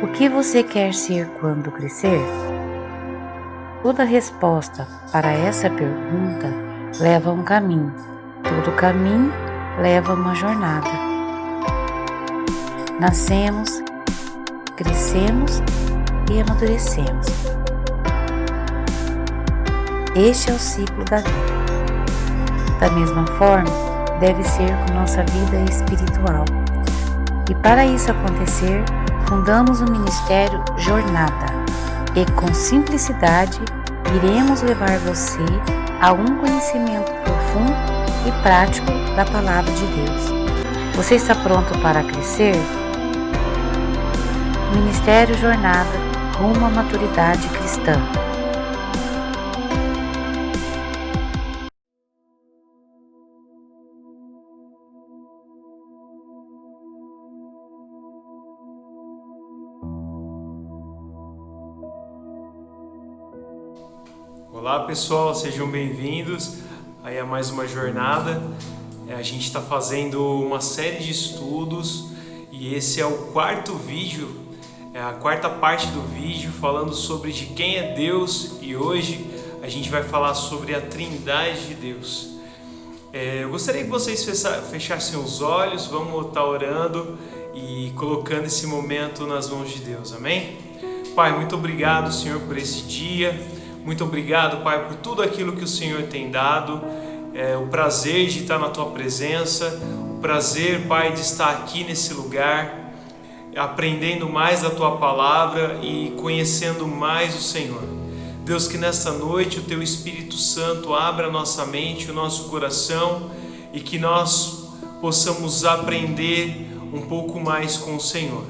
O que você quer ser quando crescer? Toda resposta para essa pergunta leva a um caminho. Todo caminho leva a uma jornada. Nascemos, crescemos e amadurecemos. Este é o ciclo da vida. Da mesma forma, deve ser com nossa vida espiritual. E para isso acontecer, fundamos o Ministério Jornada. E com simplicidade, iremos levar você a um conhecimento profundo e prático da Palavra de Deus. Você está pronto para crescer? Ministério Jornada rumo à maturidade cristã. Olá pessoal, sejam bem-vindos a mais uma jornada. A gente está fazendo uma série de estudos e esse é o quarto vídeo, a quarta parte do vídeo falando sobre de quem é Deus, e hoje a gente vai falar sobre a Trindade de Deus. Eu gostaria que vocês fechassem os olhos, vamos estar orando e colocando esse momento nas mãos de Deus, amém? Pai, muito obrigado, Senhor, por esse dia. Muito obrigado, Pai, por tudo aquilo que o Senhor tem dado, o prazer de estar na Tua presença, o prazer, Pai, de estar aqui nesse lugar, aprendendo mais da Tua palavra e conhecendo mais o Senhor. Deus, que nesta noite o Teu Espírito Santo abra a nossa mente, o nosso coração e que nós possamos aprender um pouco mais com o Senhor.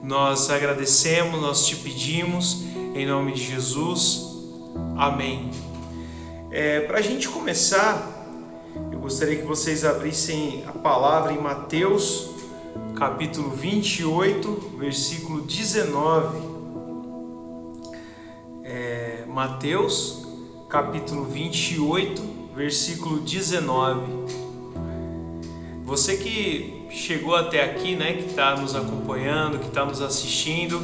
Nós agradecemos, nós te pedimos, em nome de Jesus. Amém. Para a gente começar, eu gostaria que vocês abrissem a palavra em Mateus, capítulo 28, versículo 19. Mateus, capítulo 28, versículo 19. Você que chegou até aqui, né, que está nos acompanhando, que está nos assistindo,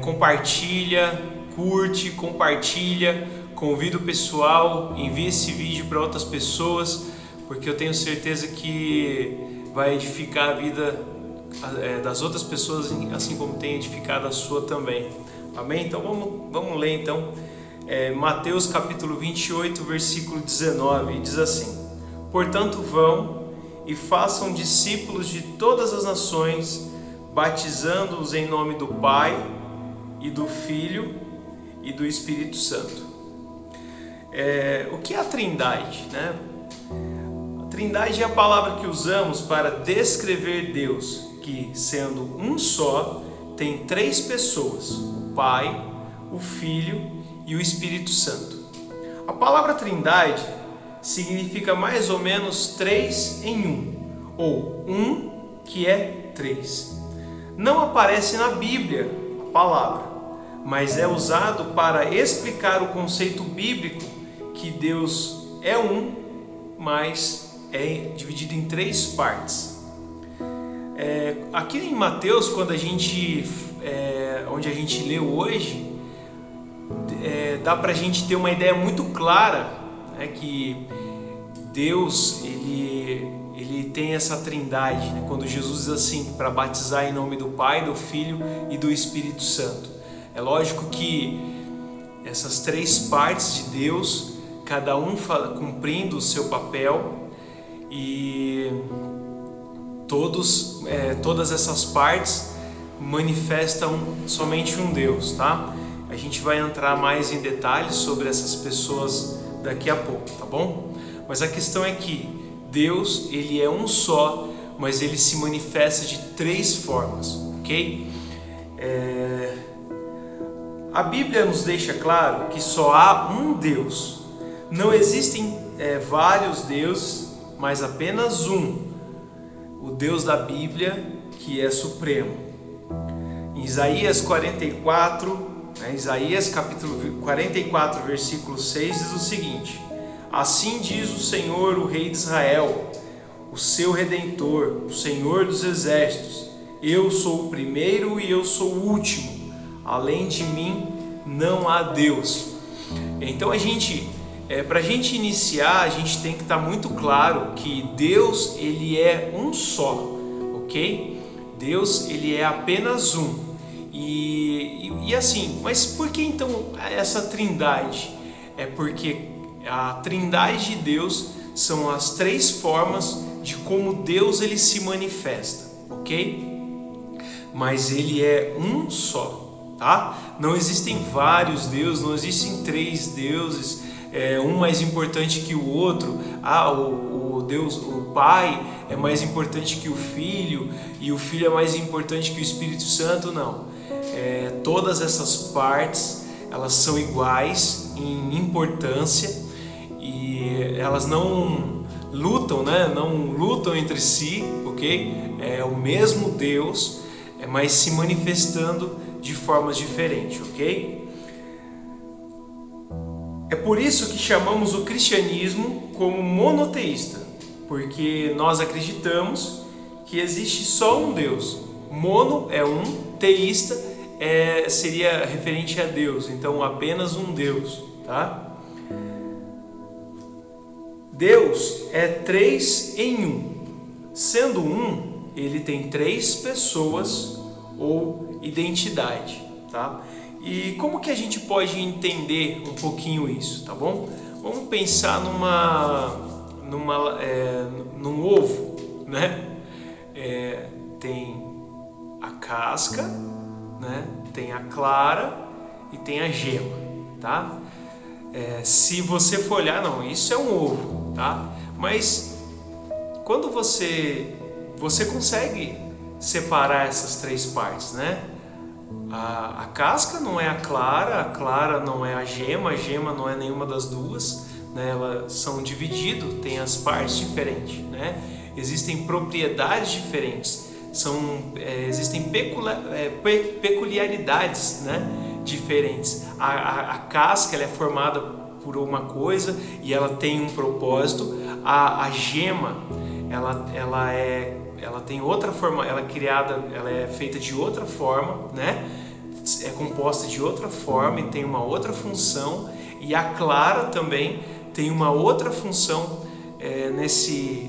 compartilha, curte, compartilha, convida o pessoal, envia esse vídeo para outras pessoas, porque eu tenho certeza que vai edificar a vida das outras pessoas, assim como tem edificado a sua também. Amém? Então vamos ler então. Mateus capítulo 28, versículo 19, diz assim: Portanto vão e façam discípulos de todas as nações, batizando-os em nome do Pai e do Filho e do Espírito Santo. O que é a Trindade, né? A Trindade é a palavra que usamos para descrever Deus, que, sendo um só, tem três pessoas: o Pai, o Filho e o Espírito Santo. A palavra Trindade significa mais ou menos três em um, ou um que é três. Não aparece na Bíblia a palavra, mas é usado para explicar o conceito bíblico que Deus é um, mas é dividido em três partes. Aqui em Mateus, onde a gente leu hoje, dá para a gente ter uma ideia muito clara, né, que Deus ele tem essa trindade, né, quando Jesus diz assim, para batizar em nome do Pai, do Filho e do Espírito Santo. É lógico que essas três partes de Deus, cada um cumprindo o seu papel, e todas essas partes manifestam somente um Deus, tá? A gente vai entrar mais em detalhes sobre essas pessoas daqui a pouco, tá bom? Mas a questão é que Deus, ele é um só, mas ele se manifesta de três formas, ok? A Bíblia nos deixa claro que só há um Deus. Não existem vários deuses, mas apenas um. O Deus da Bíblia, que é supremo. Em Isaías 44, Isaías capítulo 44, versículo 6 diz o seguinte: Assim diz o Senhor, o Rei de Israel, o seu Redentor, o Senhor dos Exércitos: eu sou o primeiro e eu sou o último. Além de mim não há Deus. Então para a gente iniciar, a gente tem que estar muito claro que Deus, ele é um só, ok? Deus, ele é apenas um. E assim, mas por que então essa trindade? É porque a trindade de Deus são as três formas de como Deus ele se manifesta, ok? Mas ele é um só, tá? Não existem vários deuses, não existem três deuses, um mais importante que o outro. O Deus, o Pai é mais importante que o Filho, e o Filho é mais importante que o Espírito Santo. Não. Todas essas partes, elas são iguais em importância e elas não lutam, né? Não lutam entre si, ok? É o mesmo Deus, mas se manifestando de formas diferentes, ok? É por isso que chamamos o cristianismo como monoteísta, porque nós acreditamos que existe só um Deus. Mono é um, teísta seria referente a Deus, então apenas um Deus, tá? Deus é três em um. Sendo um, ele tem três pessoas ou identidade, tá? E como que a gente pode entender um pouquinho isso, tá bom? Vamos pensar num ovo, né? Tem a casca, né? Tem a clara e tem a gema, tá? Se você for olhar, não, isso é um ovo, tá? Mas quando você consegue separar essas três partes, né? A casca não é a clara não é a gema não é nenhuma das duas, né? Elas são divididas, tem as partes diferentes, né? Existem propriedades diferentes, existem peculiaridades, né? Diferentes. A casca ela é formada por uma coisa e ela tem um propósito. A gema ela tem outra forma, ela é feita de outra forma, né? É composta de outra forma e tem uma outra função. E a clara também tem uma outra função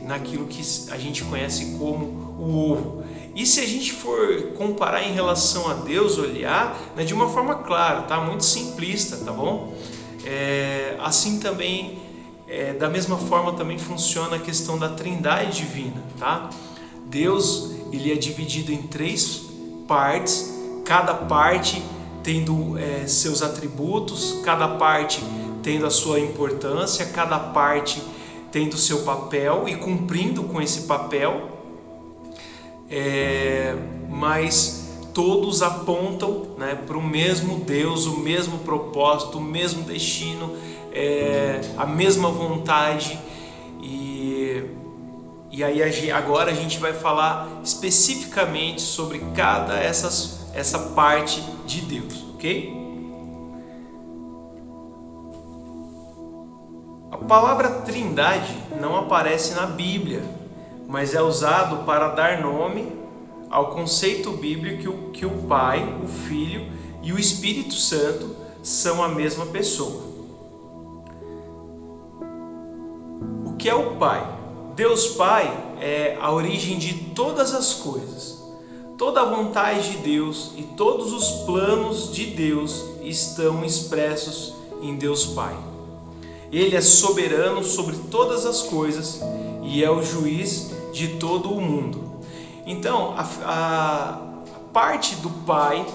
naquilo que a gente conhece como o ovo. E se a gente for comparar em relação a Deus, olhar, né, de uma forma clara, tá? Muito simplista, tá bom? Assim também, da mesma forma também funciona a questão da trindade divina, tá? Deus, ele é dividido em três partes, cada parte tendo seus atributos, cada parte tendo a sua importância, cada parte tendo seu papel e cumprindo com esse papel, mas todos apontam, né, para o mesmo Deus, o mesmo propósito, o mesmo destino, a mesma vontade. E aí agora a gente vai falar especificamente sobre essa parte de Deus, ok? A palavra trindade não aparece na Bíblia, mas é usado para dar nome ao conceito bíblico que o Pai, o Filho e o Espírito Santo são a mesma pessoa. O que é o Pai? Deus Pai é a origem de todas as coisas. Toda a vontade de Deus e todos os planos de Deus estão expressos em Deus Pai. Ele é soberano sobre todas as coisas e é o juiz de todo o mundo. Então, a parte do Pai,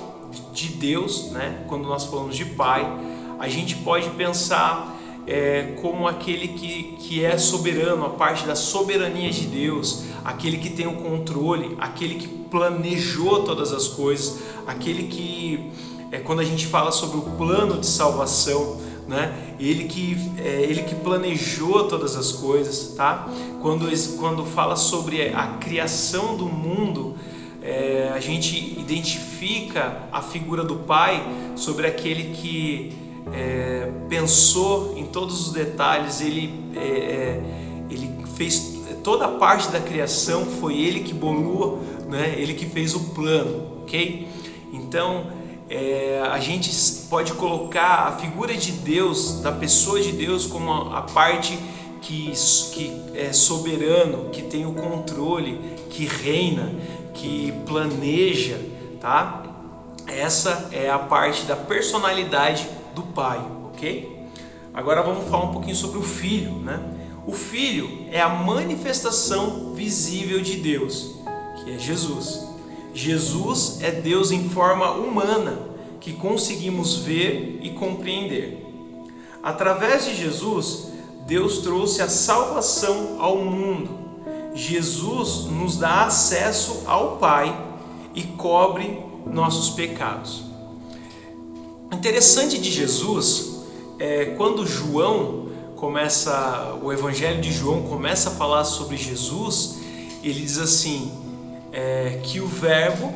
de Deus, né? Quando nós falamos de Pai, a gente pode pensar como aquele que é soberano, a parte da soberania de Deus, aquele que tem o controle, aquele que planejou todas as coisas, aquele que, quando a gente fala sobre o plano de salvação, né? Ele que planejou todas as coisas, tá? Quando fala sobre a criação do mundo, a gente identifica a figura do Pai sobre aquele que pensou em todos os detalhes, ele fez toda a parte da criação foi Ele que bolou, né? Ele que fez o plano, ok? Então a gente pode colocar a figura de Deus, da pessoa de Deus, como a parte que é soberano, que tem o controle, que reina, que planeja, tá? Essa é a parte da personalidade do Pai, ok? Agora vamos falar um pouquinho sobre o Filho, né? O Filho é a manifestação visível de Deus, que é Jesus. Jesus é Deus em forma humana, que conseguimos ver e compreender. Através de Jesus, Deus trouxe a salvação ao mundo. Jesus nos dá acesso ao Pai e cobre nossos pecados. Interessante de Jesus é quando o Evangelho de João começa a falar sobre Jesus, ele diz assim, que o Verbo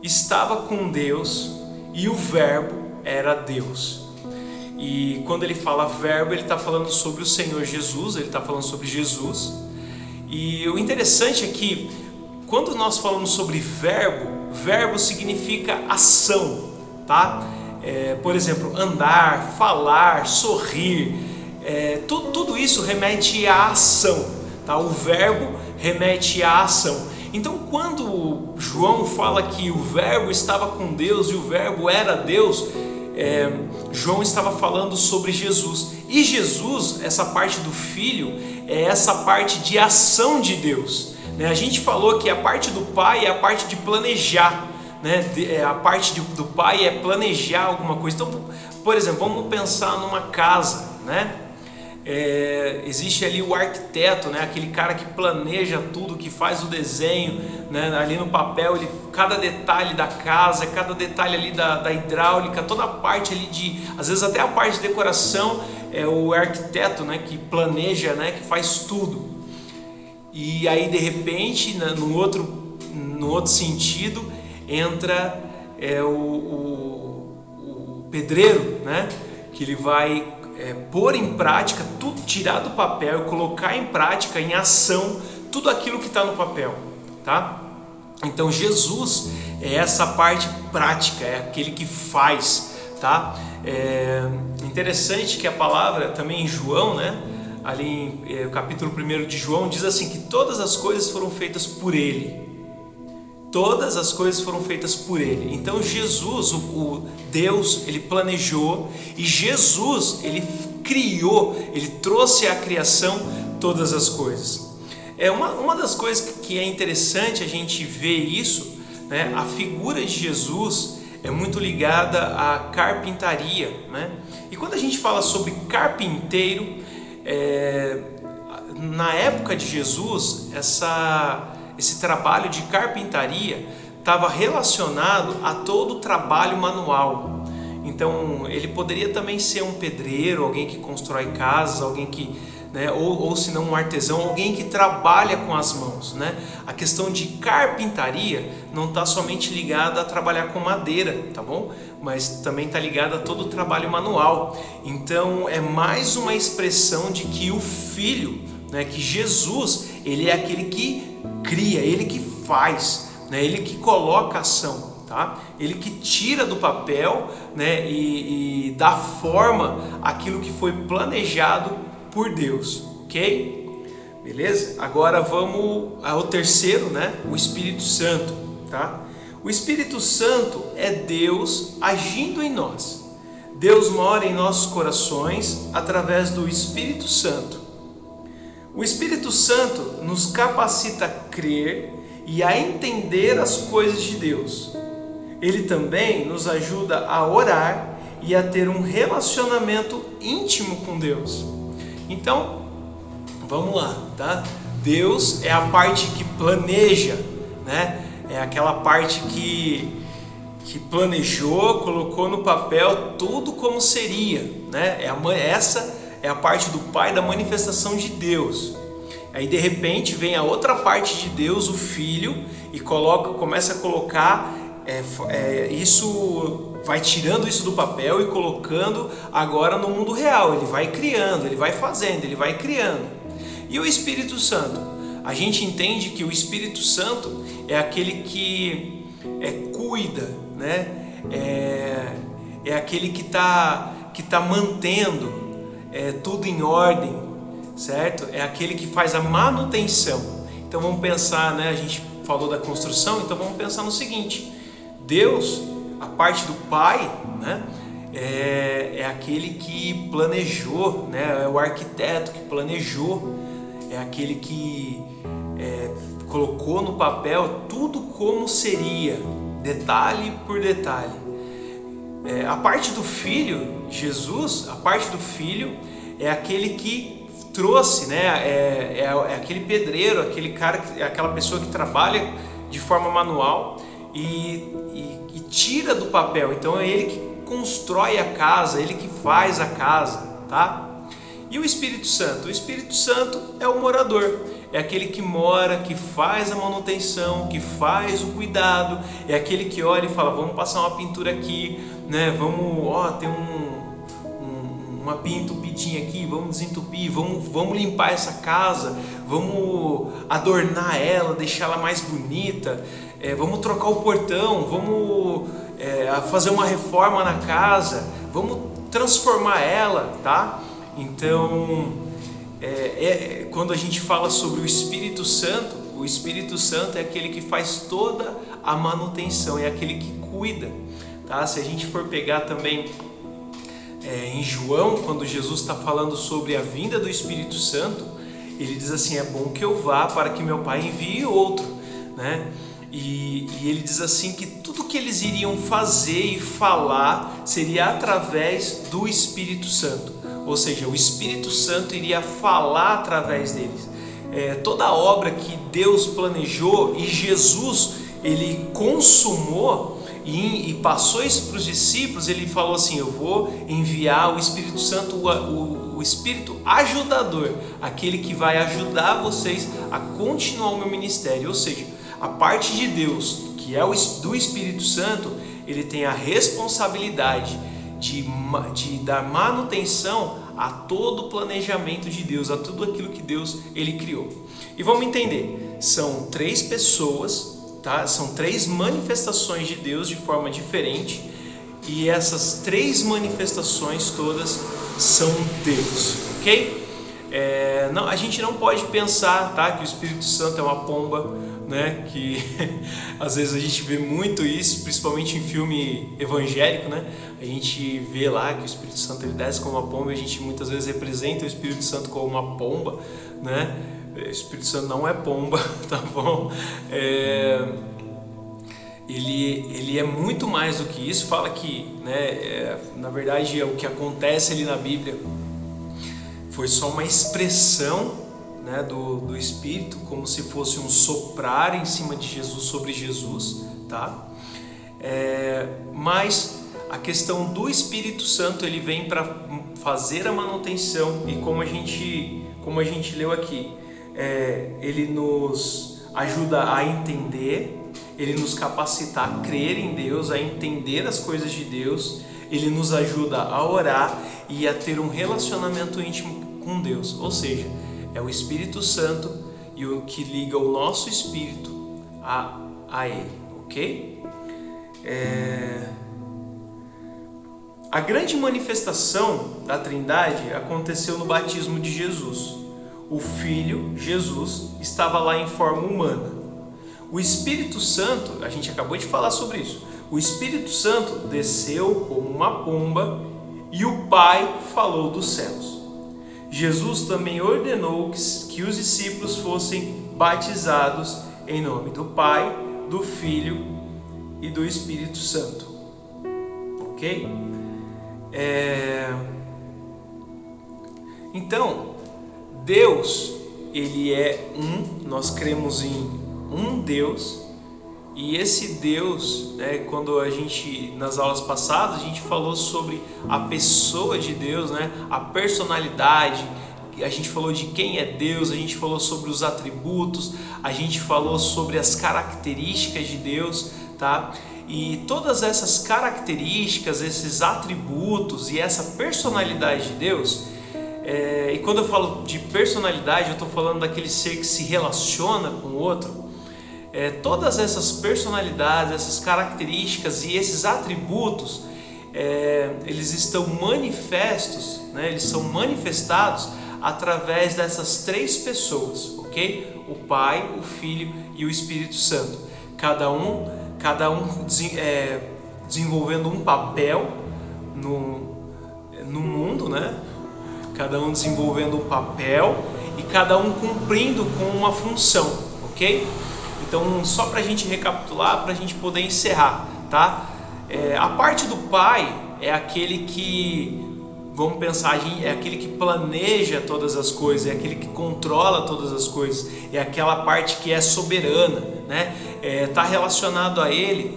estava com Deus e o Verbo era Deus. E quando ele fala Verbo, ele está falando sobre o Senhor Jesus, ele está falando sobre Jesus. E o interessante é que quando nós falamos sobre verbo significa ação, tá? Por exemplo, andar, falar, sorrir, tudo isso remete à ação, tá? O verbo remete à ação. Então, quando João fala que o Verbo estava com Deus e o Verbo era Deus, João estava falando sobre Jesus. E Jesus, essa parte do Filho, é essa parte de ação de Deus, né? A gente falou que a parte do Pai é a parte de planejar, né? A parte do Pai é planejar alguma coisa. Então, por exemplo, vamos pensar numa casa, né? Existe ali o arquiteto, né? Aquele cara que planeja tudo, que faz o desenho, né? Ali no papel, cada detalhe da casa, cada detalhe ali da hidráulica, toda a parte ali às vezes até a parte de decoração, é o arquiteto, né? Que planeja, né? Que faz tudo. E aí de repente, né? no outro sentido, entra o pedreiro, né? Que ele vai pôr em prática tudo, tirar do papel e colocar em prática, em ação, tudo aquilo que está no papel, tá? Então Jesus é essa parte prática, é aquele que faz, tá? Interessante que a palavra também em João, né? Ali no capítulo 1 de João diz assim que todas as coisas foram feitas por Ele. Todas as coisas foram feitas por Ele. Então Jesus, o Deus, Ele planejou, e Jesus, Ele criou, Ele trouxe à criação todas as coisas. Uma das coisas que é interessante a gente ver isso, né? A figura de Jesus é muito ligada à carpintaria, né? E quando a gente fala sobre carpinteiro, na época de Jesus, esse trabalho de carpintaria estava relacionado a todo o trabalho manual. Então ele poderia também ser um pedreiro, alguém que constrói casas, alguém que, né, ou se não um artesão, alguém que trabalha com as mãos, né? A questão de carpintaria não está somente ligada a trabalhar com madeira, tá bom? Mas também está ligada a todo o trabalho manual. Então é mais uma expressão de que o Filho, né, que Jesus, ele é aquele que cria, ele que faz, né, ele que coloca ação, tá? Ele que tira do papel, né, e dá forma àquilo que foi planejado por Deus, ok? Beleza? Agora vamos ao terceiro, né? O Espírito Santo, tá? O Espírito Santo é Deus agindo em nós. Deus mora em nossos corações através do Espírito Santo. O Espírito Santo nos capacita a crer e a entender as coisas de Deus. Ele também nos ajuda a orar e a ter um relacionamento íntimo com Deus. Então, vamos lá, tá? Deus é a parte que planeja, né? É aquela parte que planejou, colocou no papel tudo como seria, né? Essa é a parte do Pai, da manifestação de Deus. Aí de repente vem a outra parte de Deus, o Filho, e começa a colocar isso, vai tirando isso do papel e colocando agora no mundo real. Ele vai criando, ele vai fazendo, ele vai criando. E o Espírito Santo? A gente entende que o Espírito Santo é aquele que cuida, né? É aquele que tá mantendo tudo em ordem, certo? É aquele que faz a manutenção. Então vamos pensar, né? A gente falou da construção, então vamos pensar no seguinte: Deus, a parte do Pai, né? É aquele que planejou, né? É o arquiteto que planejou, é aquele que colocou no papel tudo como seria, detalhe por detalhe. A parte do Filho, Jesus, a parte do Filho é aquele que trouxe, né? É aquele pedreiro, aquele cara, aquela pessoa que trabalha de forma manual e tira do papel. Então é ele que constrói a casa, ele que faz a casa, tá? E o Espírito Santo? O Espírito Santo é o morador, é aquele que mora, que faz a manutenção, que faz o cuidado, é aquele que olha e fala: vamos passar uma pintura aqui, né? Vamos, tem uma pia entupidinha aqui, vamos desentupir, vamos limpar essa casa, vamos adornar ela, deixar ela mais bonita, vamos trocar o portão, vamos fazer uma reforma na casa, vamos transformar ela, tá? Então, quando a gente fala sobre o Espírito Santo é aquele que faz toda a manutenção, é aquele que cuida, tá? Se a gente for pegar também em João, quando Jesus está falando sobre a vinda do Espírito Santo, ele diz assim: é bom que eu vá para que meu Pai envie outro, né? E ele diz assim que tudo que eles iriam fazer e falar seria através do Espírito Santo. Ou seja, o Espírito Santo iria falar através deles. Toda a obra que Deus planejou e Jesus ele consumou e passou isso para os discípulos, ele falou assim: eu vou enviar o Espírito Santo, o Espírito ajudador, aquele que vai ajudar vocês a continuar o meu ministério. Ou seja, a parte de Deus, que é do Espírito Santo, ele tem a responsabilidade de dar manutenção a todo o planejamento de Deus, a tudo aquilo que Deus ele criou. E vamos entender, são 3 pessoas, tá? São 3 manifestações de Deus de forma diferente, e essas 3 manifestações todas são Deus, ok? Não, a gente não pode pensar, tá, que o Espírito Santo é uma pomba, né? Que às vezes a gente vê muito isso, principalmente em filme evangélico, né? A gente vê lá que o Espírito Santo ele desce como uma pomba, e a gente muitas vezes representa o Espírito Santo como uma pomba, né? O Espírito Santo não é pomba, tá bom? Ele é muito mais do que isso. Fala que, né, na verdade, o que acontece ali na Bíblia foi só uma expressão, né, do Espírito, como se fosse um soprar em cima de Jesus, sobre Jesus, tá? Mas a questão do Espírito Santo, ele vem para fazer a manutenção, e como a gente leu aqui, ele nos ajuda a entender, ele nos capacita a crer em Deus, a entender as coisas de Deus, ele nos ajuda a orar e a ter um relacionamento íntimo com Deus. Ou seja, é o Espírito Santo e o que liga o nosso espírito a Ele, ok? A grande manifestação da Trindade aconteceu no batismo de Jesus. O Filho, Jesus, estava lá em forma humana. O Espírito Santo, a gente acabou de falar sobre isso, o Espírito Santo desceu como uma pomba e o Pai falou dos céus. Jesus também ordenou que os discípulos fossem batizados em nome do Pai, do Filho e do Espírito Santo. Ok? Então, Deus, ele é nós cremos em um Deus, e esse Deus, né, quando nas aulas passadas, a gente falou sobre a pessoa de Deus, né, a personalidade, a gente falou de quem é Deus, a gente falou sobre os atributos, a gente falou sobre as características de Deus, tá? E todas essas características, esses atributos e essa personalidade de Deus, E quando eu falo de personalidade, eu estou falando daquele ser que se relaciona com o outro. Todas essas personalidades, essas características e esses atributos, eles estão manifestos, né? Eles são manifestados através dessas três pessoas, ok? O Pai, o Filho e o Espírito Santo. Cada um desenvolvendo um papel no mundo, né? Cada um desenvolvendo um papel e cada um cumprindo com uma função, ok? Então, só para a gente recapitular, para a gente poder encerrar, tá? A parte do Pai é aquele que, vamos pensar, é aquele que planeja todas as coisas, é aquele que controla todas as coisas, é aquela parte que é soberana, né? Tá relacionado a ele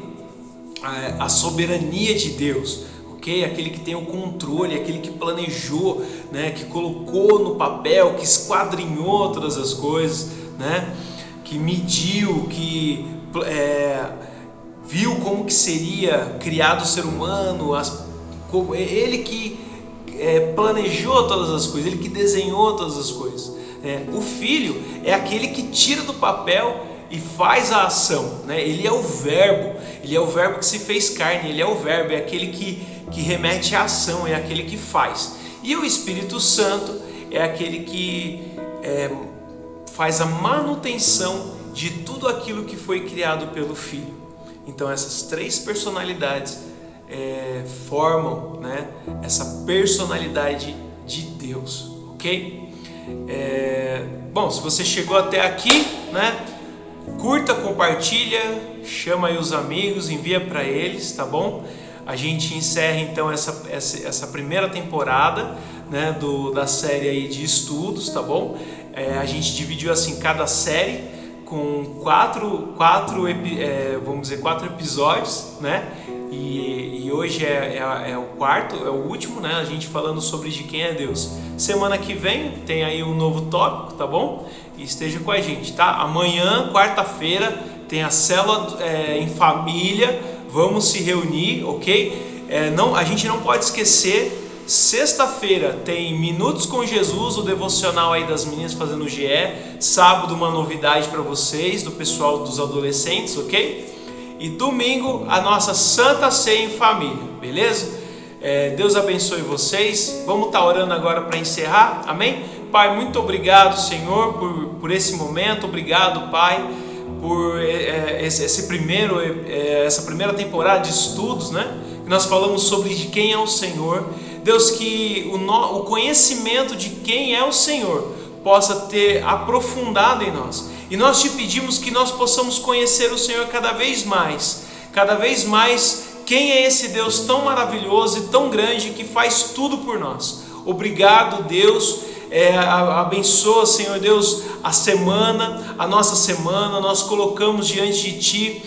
a soberania de Deus, ok? Aquele que tem o controle, aquele que planejou, né? Que colocou no papel, que esquadrinhou todas as coisas, né? Que mediu, que viu como que seria criado o ser humano, ele que planejou todas as coisas, ele que desenhou todas as coisas. O Filho é aquele que tira do papel e faz a ação, né? Ele é o verbo que se fez carne, ele é o verbo, é aquele que remete à ação, é aquele que faz. E o Espírito Santo é aquele que faz a manutenção de tudo aquilo que foi criado pelo Filho. Então essas três personalidades formam, né, essa personalidade de Deus, ok? Bom, se você chegou até aqui, né, curta, compartilha, chama aí os amigos, envia para eles, tá bom? A gente encerra então essa primeira temporada, né, da série aí de estudos, tá bom? A gente dividiu assim cada série com quatro episódios, né? E hoje é o quarto, é o último, né? A gente falando sobre de quem é Deus. Semana que vem tem aí um novo tópico, tá bom? E esteja com a gente, tá? Amanhã, quarta-feira, tem a célula em família. Vamos se reunir, ok? A gente não pode esquecer. Sexta-feira tem Minutos com Jesus, o devocional aí das meninas fazendo GE. Sábado uma novidade para vocês, do pessoal dos adolescentes, ok? E domingo a nossa Santa Ceia em família, beleza? Deus abençoe vocês. Vamos estar orando agora para encerrar, amém? Pai, muito obrigado, Senhor, por esse momento. Obrigado, Pai, por essa primeira temporada de estudos, né? Que nós falamos sobre de quem é o Senhor. Deus, que o conhecimento de quem é o Senhor possa ter aprofundado em nós. E nós te pedimos que nós possamos conhecer o Senhor cada vez mais quem é esse Deus tão maravilhoso e tão grande que faz tudo por nós. Obrigado, Deus. Abençoa, Senhor Deus, a nossa semana. Nós colocamos diante de Ti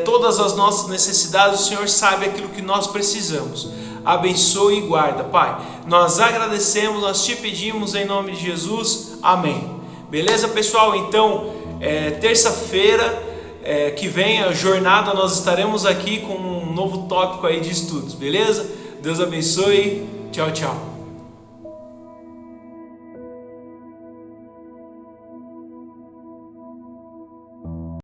todas as nossas necessidades. O Senhor sabe aquilo que nós precisamos. Abençoe e guarda, Pai. Nós agradecemos, nós te pedimos em nome de Jesus. Amém. Beleza, pessoal? Então, terça-feira que vem, a jornada, nós estaremos aqui com um novo tópico aí de estudos. Beleza? Deus abençoe. Tchau, tchau.